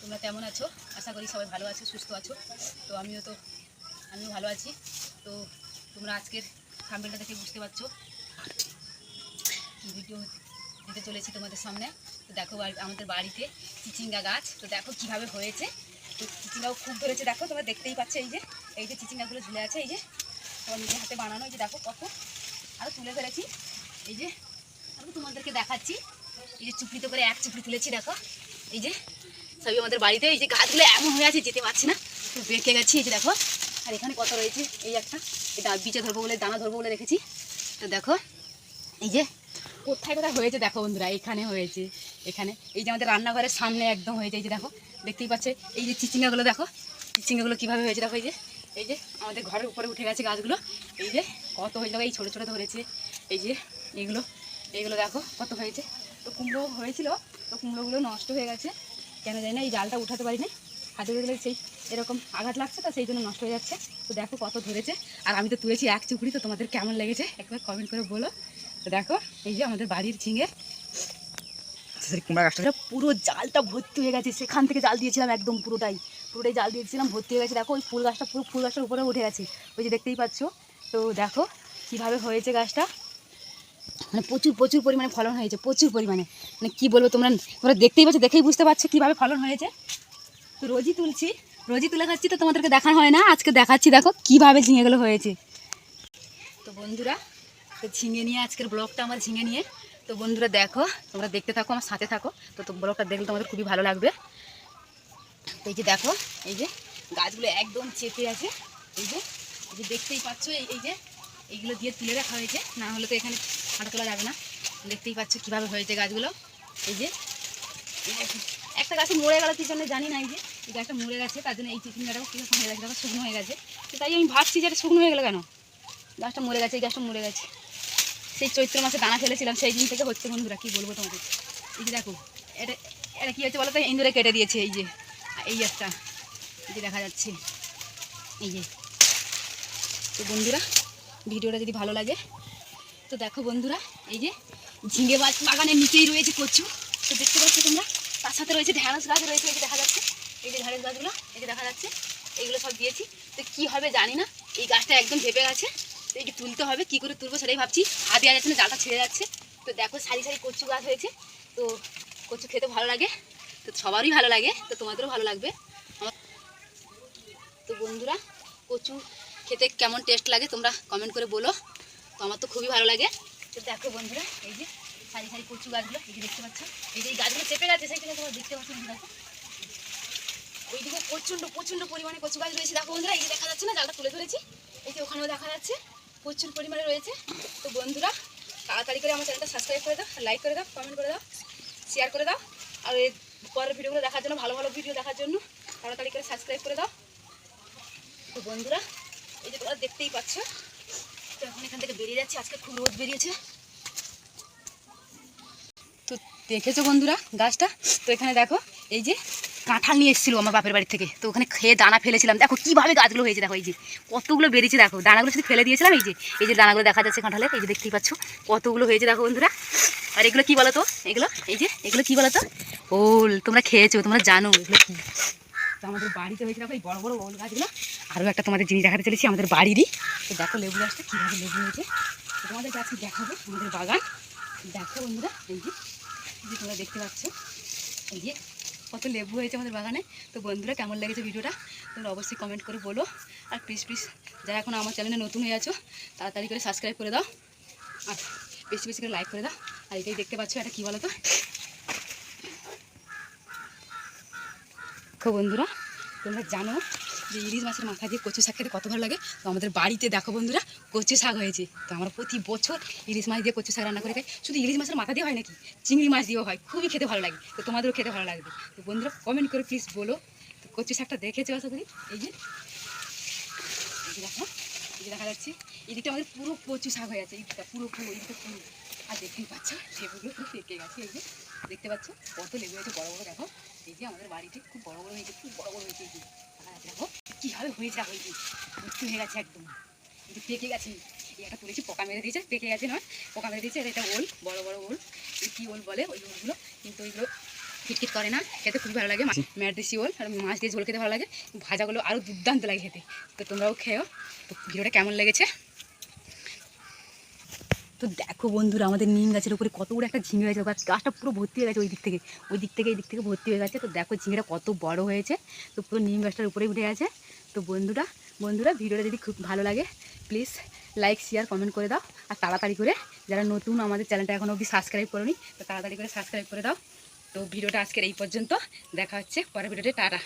তোমরা কেমন আছো? আশা করি সবাই ভালো আছো, সুস্থ আছো। তো আমিও ভালো আছি। তো তোমরা আজকের থাম্বনেলটা দেখে বুঝতে পারছো ভিডিও দিতে চলেছি তোমাদের সামনে। তো দেখো আমাদের বাড়িতে চিচিঙ্গা গাছ, তো দেখো কিভাবে হয়েছে। তো চিচিঙ্গাও খুব ধরেছে, দেখো তোমরা দেখতেই পাচ্ছ। এই যে চিচিঙ্গাগুলো ঝুলে আছে, এই যে তোমার নিজের হাতে বানানো। এই যে দেখো কত আরও তুলে ফেলেছি। এই যে আমি তোমাদেরকে দেখাচ্ছি, এই যে চুপড়িতে করে এক চুপড়ি তুলেছি। দেখো এই যে সবই আমাদের বাড়িতে। এই যে গাছগুলো এমন হয়ে আছে, যেতে পারছি না, তো বেঁকে গেছি। এই যে দেখো, আর এখানে কত রয়েছে। এই একটা এটা বিচে ধরবো বলে, দানা ধরবো বলে রেখেছি। তো দেখো এই যে কোথায় কোথায় হয়েছে দেখো বন্ধুরা, এখানে হয়েছে, এখানে এই যে আমাদের রান্নাঘরের সামনে একদম হয়েছে। এই যে দেখো, দেখতেই পাচ্ছে। এই যে চিচিঙ্গাগুলো দেখো, চিচিঙ্গাগুলো কীভাবে হয়েছে দেখো। এই যে আমাদের ঘরের উপরে উঠে গেছে গাছগুলো। এই যে কত হয়েছে দেখো, এই ছোটো ছোটো ধরেছে। এই যে এইগুলো দেখো কত হয়েছে। তো কুমড়ো হয়েছিল, তো কুমড়োগুলো নষ্ট হয়ে গেছে, কেন জানি না। এই জালটা উঠাতে পারি না, হাতে গেলে সেই এরকম আঘাত লাগছে, তো সেই জন্য নষ্ট হয়ে যাচ্ছে। তো দেখো কত ধরেছে, আর আমি তো তুলেছি এক চুপড়ি। তো তোমাদের কেমন লেগেছে একবার কমেন্ট করে বলো। তো দেখো এই যে আমাদের বাড়ির ঝিঙে কুমড়া গাছটা পুরো জালটা ভর্তি হয়ে গেছে। সেখান থেকে জাল দিয়েছিলাম, একদম পুরোটাই জাল দিয়েছিলাম, ভর্তি হয়ে গেছে। দেখো ওই ফুল গাছটা পুরো ফুল গাছটার উপরে উঠে গেছে, ওই যে দেখতেই পাচ্ছ। তো দেখো কীভাবে হয়েছে গাছটা, মানে প্রচুর প্রচুর পরিমাণে ফলন হয়েছে, প্রচুর পরিমাণে। মানে কী বলবো, তোমরা দেখতেই পাচ্ছ, দেখেই বুঝতে পারছো কীভাবে ফলন হয়েছে। তো রোজই তুলছি, রোজই তুলে খাচ্ছি, তো তোমাদেরকে দেখানো হয় না, আজকে দেখাচ্ছি। দেখো কীভাবে ঝিঙেগুলো হয়েছে। তো বন্ধুরা, তো ঝিঙে নিয়ে আজকের ব্লগটা আমার ঝিঙে নিয়ে। তো বন্ধুরা দেখো, তোমরা দেখতে থাকো, আমার সাথে থাকো। তো ব্লগটা দেখলে তোমাদের খুবই ভালো লাগবে। তো এই যে দেখো, এই যে গাছগুলো একদম চেপে আছে। এই যে দেখতেই পাচ্ছ, এই যে এইগুলো দিয়ে তুলে রাখা হয়েছে, না হলে তো এখানে হাঁটা তোলা যাবে না। দেখতেই পাচ্ছ কীভাবে হয়েছে গাছগুলো। এই যে একটা গাছে মরে গেল কি জন্য জানি না। এই যে এই গাছটা মরে গেছে, তার জন্য এই চিচিঙ্গাটাও কীরকম হয়ে গেছে, শুকনো হয়ে গেছে। তো তাই আমি ভাবছি যে এটা শুকনো হয়ে গেলো কেন, গাছটা মরে গেছে, এই গাছটা মরে গেছে। সেই চৈত্র মাসে দানা ফেলেছিলাম, সেই দিন থেকে হচ্ছে বন্ধুরা, কী বলবো তোমাদের। এই যে দেখো, এটা এটা কী হয়েছে বলো তো, ইঁদুরে কেটে দিয়েছে। এই যে এই একটা, এই যে দেখা যাচ্ছে, এই যে। তো বন্ধুরা ভিডিওটা যদি ভালো লাগে তো দেখো বন্ধুরা, এই যে ঝিঙে বাগানের নিচেই রয়েছে কচু, তো দেখতে পাচ্ছ তোমরা। তার সাথে রয়েছে ঢ্যাঁড়স গাছ রয়েছে, এই যে দেখা যাচ্ছে, এই যে ঢ্যাঁড়স গাছগুলো, এই যে দেখা যাচ্ছে, এইগুলো সব দিয়েছি। তো কী হবে জানি না, এই গাছটা একদম ভেপে গেছে। তো এই তুলতে হবে, কী করে তুলবো সেটাই ভাবছি। হাত দেওয়া যাচ্ছে না, জালটা ছেড়ে যাচ্ছে। তো দেখো সারি সারি কচু গাছ হয়েছে। তো কচু খেতে ভালো লাগে, তো সবারই ভালো লাগে, তো তোমাদেরও ভালো লাগবে। তো বন্ধুরা কচু খেতে কেমন টেস্ট লাগে তোমরা কমেন্ট করে বলো। তো আমার তো খুবই ভালো লাগে। তো দেখো বন্ধুরা, এই যে সারি সারি কচু গাছগুলো, এই যে দেখতে পাচ্ছ, এই যে এই গাছগুলো চেপে গেছে, সেইখানে তোমরা দেখতে পাচ্ছ। দেখো ওইদিকে প্রচণ্ড প্রচণ্ড পরিমাণে কচু গাছ রয়েছে। দেখো বন্ধুরা, এই যে দেখা যাচ্ছে না, জালটা তুলে ধরেছি, এই যে ওখানেও দেখা যাচ্ছে প্রচুর পরিমাণে রয়েছে। তো বন্ধুরা তাড়াতাড়ি করে আমার চ্যানেলটা সাবস্ক্রাইব করে দাও, লাইক করে দাও, কমেন্ট করে দাও, শেয়ার করে দাও। আর এই পরের ভিডিওগুলো দেখার জন্য, ভালো ভালো ভিডিও দেখার জন্য তাড়াতাড়ি করে সাবস্ক্রাইব করে দাও। তো বন্ধুরা এই যে তোমরা দেখতেই পাচ্ছ, তো এখন এখান থেকে বেরিয়ে যাচ্ছি, আজকে খুব রোদ বেরিয়েছে। তো দেখেছো বন্ধুরা গাছটা, তো এখানে দেখো এই যে কাঁঠাল নিয়ে এসেছিলো আমার বাপের বাড়ি থেকে, তো ওখানে খেয়ে দানা ফেলেছিলাম। দেখো কীভাবে গাছগুলো হয়েছে, দেখো এই যে কতগুলো বেরিয়েছে। দেখো দানাগুলো শুধু ফেলে দিয়েছিলাম, এই যে দানাগুলো দেখা যাচ্ছে কাঁঠালে, এই যে দেখতেই পাচ্ছ কতগুলো হয়েছে দেখো বন্ধুরা। আর এগুলো কী বলো তো, এগুলো কী বলো তো, ওল। তোমরা খেয়েছো, তোমরা জানো এগুলো কী। তো আমাদের বাড়িতে হয়েছে দেখো এই বড় বড় ওল গাছগুলো। আরও একটা তোমাদের জিনিস দেখাতে চলেছি আমাদের বাড়িরই। তো দেখো লেবু গাছটা কীভাবে লেবু হয়েছে, তো তোমাদের গাছকে দেখাবো আমাদের বাগান। দেখো বন্ধুরা, এই যে তোমরা দেখতে পাচ্ছ, এই যে কত লেবু হয়েছে আমাদের বাগানে। তো বন্ধুরা কেমন লেগেছে ভিডিওটা তোমরা অবশ্যই কমেন্ট করে বলো। আর প্লিজ যারা এখন আমার চ্যানেলে নতুন হয়ে আছো তাড়াতাড়ি করে সাবস্ক্রাইব করে দাও, আর বেশি বেশি করে লাইক করে দাও। আর এটাই দেখতে পাচ্ছ, এটা কী বলো তো। দেখো বন্ধুরা, তোমরা জানো যে ইলিশ মাছের মাথা দিয়ে কচু শাক খেতে কত ভালো লাগে। তো আমাদের বাড়িতে দেখো বন্ধুরা কচু শাক হয়েছে। তো আমরা প্রতি বছর ইলিশ মাছ দিয়ে কচু শাক রান্না করে খাই। শুধু ইলিশ মাছের মাথা দিয়ে হয় নাকি, চিংড়ি মাছ দিয়েও হয়, খুবই খেতে ভালো লাগে। তো তোমাদেরও খেতে ভালো লাগবে। তো বন্ধুরা কমেন্ট করে প্লিজ বলো। তো কচু শাকটা দেখেছো আশা করি। এই যে দেখো, এই যে দেখা যাচ্ছে এদিকে আমাদের পুরো কচু শাক হয়ে আছে, এইদিকটা পুরো এইদিকে পুরো। আর দেখতেই পাচ্ছ লেবুগুলো পুরো পেকে গেছে, এই যে দেখতে পাচ্ছ কত লেবু হয়েছে বড় বড়। দেখো এই যে আমাদের বাড়িতে খুব বড় বড় হয়েছে, খুব বড় বড় হয়েছে। এই যে দেখো কীভাবে হয়েছে, দেখো এই যে ভর্তি হয়ে গেছে একদম, এই যে পেকে গেছে। এই একটা তুলেছি, পোকা মেরে দিয়েছে, পেকে গেছে নয়, পোকা মেরে দিয়েছে। এটা ওল, বড় বড় ওল, কী ওল বলে ওই ওলগুলো, কিন্তু ওইগুলো খিটখিট করে না, খেতে খুবই ভালো লাগে। ম্যাডি শিওল আর মাছ দিয়ে ঝোল খেতে ভালো লাগে, ভাজাগুলো আরও দুর্দান্ত লাগে খেতে। তো তোমরাও খেও। তো ভিডিওটা কেমন লেগেছে? তো দেখো বন্ধুরা, আমাদের নিম গাছের উপরে কত বড় একটা ঝিঙে হয়েছে, গাছটা পুরো ভর্তি হয়ে গেছে, ওই দিক থেকে এই দিক থেকে ভর্তি হয়ে গেছে। তো দেখো ঝিঙেটা কত বড় হয়েছে, তো পুরো নিম গাছটার উপরেই উঠে গেছে। তো বন্ধুরা ভিডিওটা যদি খুব ভালো লাগে প্লিজ লাইক শেয়ার কমেন্ট করে দাও, আর তাড়াতাড়ি করে যারা নতুন আমাদের চ্যানেলটা এখনও অবধি সাবস্ক্রাইব করোনি তো তাড়াতাড়ি করে সাবস্ক্রাইব করে দাও। তো ভিডিওটা আজকের এই পর্যন্ত, দেখা হচ্ছে পরের ভিডিওতে, টাটা।